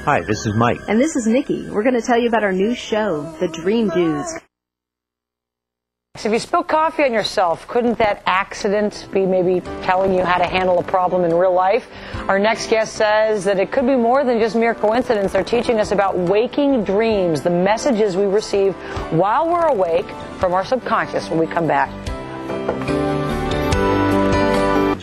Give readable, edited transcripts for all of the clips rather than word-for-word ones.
Hi, this is Mike. And this is Nikki. We're going to tell you about our new show, The Dream Dudes. If you spill coffee on yourself, couldn't that accident be maybe telling you how to handle a problem in real life? Our next guest says that it could be more than just mere coincidence. They're teaching us about waking dreams, the messages we receive while we're awake from our subconscious when we come back.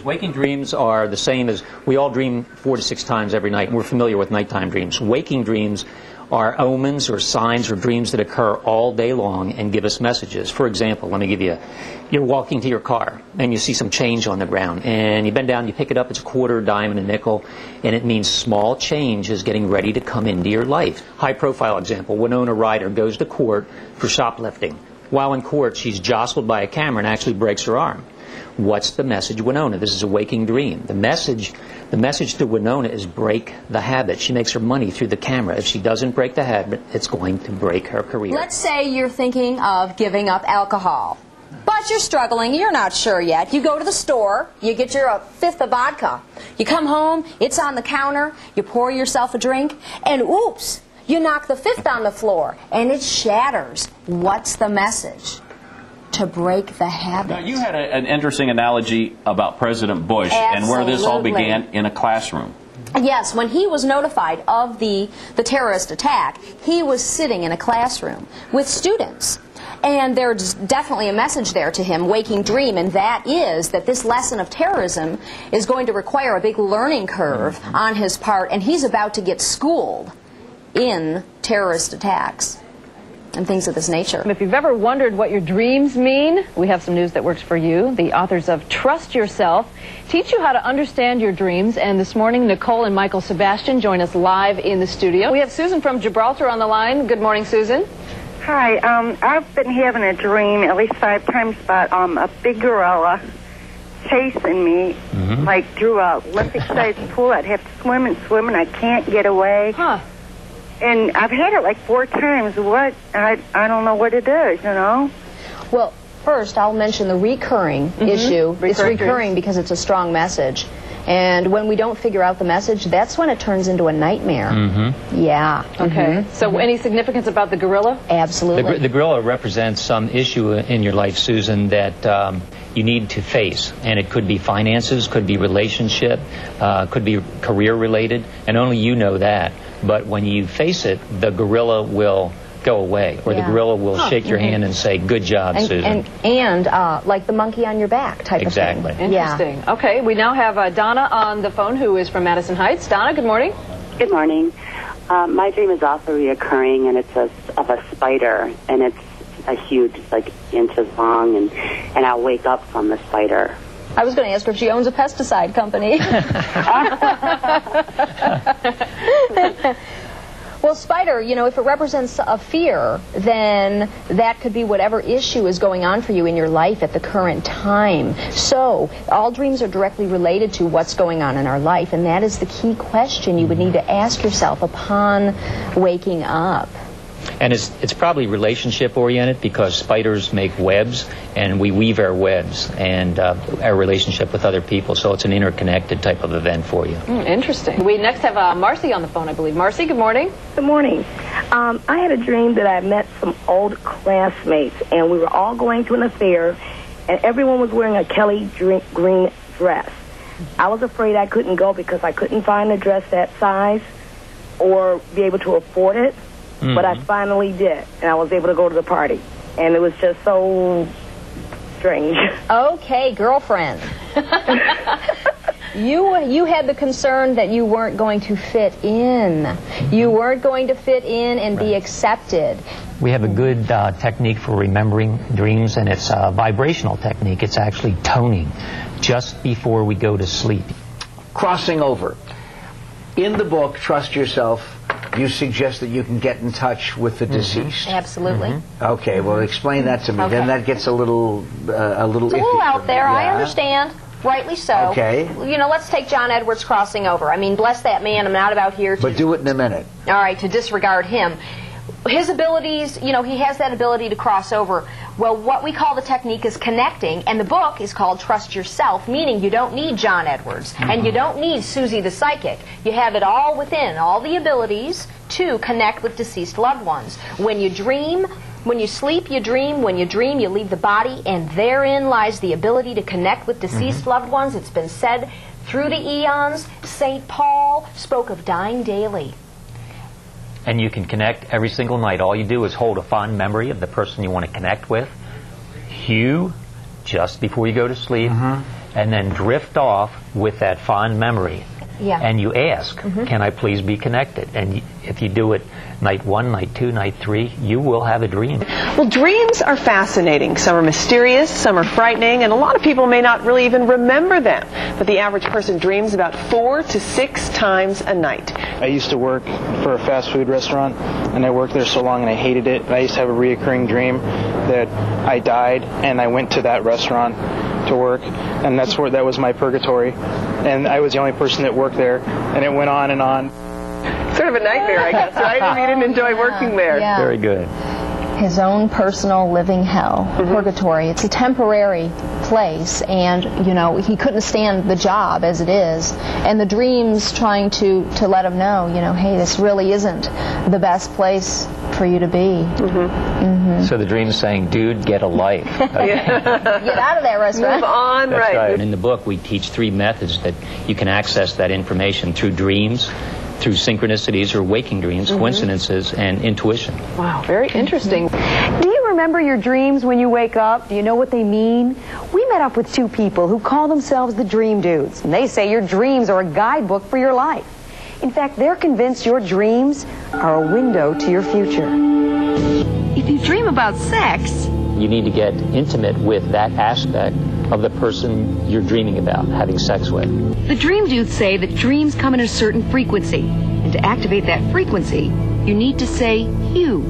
Waking dreams are the same as we all dream 4 to 6 times every night. We're familiar with nighttime dreams. Waking dreams are omens or signs or dreams that occur all day long and give us messages. For example, let me give you, you're walking to your car and you see some change on the ground and you bend down, you pick it up, it's a quarter, a dime, and a nickel, and it means small change is getting ready to come into your life. High profile example, Winona Ryder goes to court for shoplifting. While in court, she's jostled by a camera and actually breaks her arm. What's the message, Winona? This is a waking dream. The message to Winona is break the habit. She makes her money through the camera. If she doesn't break the habit, it's going to break her career. Let's say you're thinking of giving up alcohol, but you're struggling, you're not sure yet. You go to the store, you get your fifth of vodka. You come home, it's on the counter, you pour yourself a drink, and oops, you knock the fifth on the floor, and it shatters. What's the message? To break the habit. Now, you had an interesting analogy about President Bush. Absolutely. And where this all began in a classroom. Yes, when he was notified of the terrorist attack, he was sitting in a classroom with students. And there's definitely a message there to him, waking dream, and that is that this lesson of terrorism is going to require a big learning curve on his part, and he's about to get schooled in terrorist attacks and things of this nature. If you've ever wondered what your dreams mean, we have some news that works for you. The authors of Trust Yourself teach you how to understand your dreams, and this morning Nicole and Michael Sebastian join us live in the studio. We have Susan from Gibraltar on the line. Good morning, Susan. Hi, I've been having a dream at least 5 times about a big gorilla chasing me, like through a Olympic-sized pool. I'd have to swim and I can't get away. Huh. And I've had it like 4 times. What? I don't know what it is, you know? Well, first I'll mention the recurring issue. It's recurring because it's a strong message. And when we don't figure out the message, that's when it turns into a nightmare. Yeah. Okay. So any significance about the gorilla? Absolutely. The gorilla represents some issue in your life, Susan, that you need to face. And it could be finances, could be relationship, could be career related, and only you know that. But when you face it, the gorilla will go away, or the gorilla will shake your hand and say, good job, Susan. And like the monkey on your back type of thing. Interesting. Yeah. Okay, we now have Donna on the phone, who is from Madison Heights. Donna, good morning. Good morning. My dream is also reoccurring, and it's of a spider, and it's a huge, like, inches long, and I'll wake up from the spider. I was going to ask her if she owns a pesticide company. Well, spider, you know, if it represents a fear, then that could be whatever issue is going on for you in your life at the current time. So all dreams are directly related to what's going on in our life, and that is the key question you would need to ask yourself upon waking up. And it's probably relationship oriented, because spiders make webs and we weave our webs and our relationship with other people. So it's an interconnected type of event for you. Interesting. We next have Marcy on the phone, I believe. Marcy, good morning. Good morning. I had a dream that I met some old classmates, and we were all going to an affair, and everyone was wearing a Kelly green dress. I was afraid I couldn't go because I couldn't find a dress that size or be able to afford it. But I finally did, and I was able to go to the party. And it was just so strange. Okay, girlfriend. You had the concern that you weren't going to fit in. You weren't going to fit in and be accepted. We have a good technique for remembering dreams, and it's a vibrational technique. It's actually toning just before we go to sleep. Crossing over. In the book, Trust Yourself, you suggest that you can get in touch with the deceased. Absolutely. Okay, well, explain that to me. Then that gets a little It's a little out there, I understand. Rightly so. Okay. You know, let's take John Edwards crossing over. I mean, bless that man, I'm not about here to... But do it in a minute. All right, to disregard him. his abilities, you know, he has that ability to cross over. Well, what we call the technique is connecting, and the book is called Trust Yourself, meaning you don't need John Edwards, and you don't need Susie the Psychic. You have it all within, all the abilities to connect with deceased loved ones. When you dream, when you sleep, you dream. When you dream, you leave the body, and therein lies the ability to connect with deceased loved ones. It's been said through the eons. St. Paul spoke of dying daily. And you can connect every single night. All you do is hold a fond memory of the person you want to connect with, hew just before you go to sleep, and then drift off with that fond memory. Yeah. And you ask, can I please be connected? And if you do it night 1, night 2, night 3, you will have a dream. Well, dreams are fascinating. Some are mysterious, some are frightening, and a lot of people may not really even remember them. But the average person dreams about 4 to 6 times a night. I used to work for a fast food restaurant, and I worked there so long and I hated it. I used to have a reoccurring dream that I died and I went to that restaurant to work, and that was my purgatory, and I was the only person that worked there, and it went on and on. Sort of a nightmare, I guess, right? If you didn't enjoy working there. Yeah. Very good. His own personal living hell, purgatory. It's a temporary place, and you know, he couldn't stand the job as it is, and the dreams trying to let him know, you know, hey, this really isn't the best place for you to be. So the dream is saying, dude, get a life. Get out of that restaurant. Move on, That's right. In the book, we teach 3 methods that you can access that information through dreams, through synchronicities or waking dreams, coincidences, and intuition. Wow, very interesting. Do you remember your dreams when you wake up? Do you know what they mean? We met up with 2 people who call themselves the Dream Dudes, and they say your dreams are a guidebook for your life. In fact, they're convinced your dreams are a window to your future. If you dream about sex, You need to get intimate with that aspect of the person you're dreaming about having sex with. the Dream Dudes say that dreams come in a certain frequency, and to activate that frequency, you need to say hew.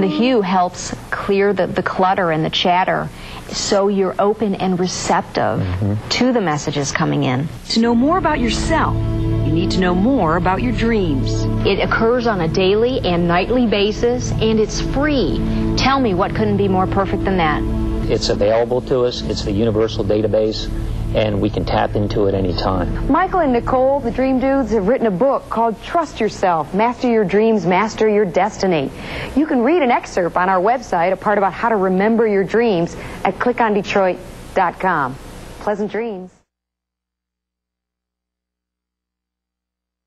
The hue helps clear the clutter and the chatter, so you're open and receptive to the messages coming in. To know more about yourself, you need to know more about your dreams. It occurs on a daily and nightly basis, and it's free. Tell me, what couldn't be more perfect than that? It's available to us. It's the universal database, and we can tap into it any time. Michael and Nicole, the Dream Dudes, have written a book called Trust Yourself, Master Your Dreams, Master Your Destiny. You can read an excerpt on our website, a part about how to remember your dreams, at clickondetroit.com. Pleasant dreams.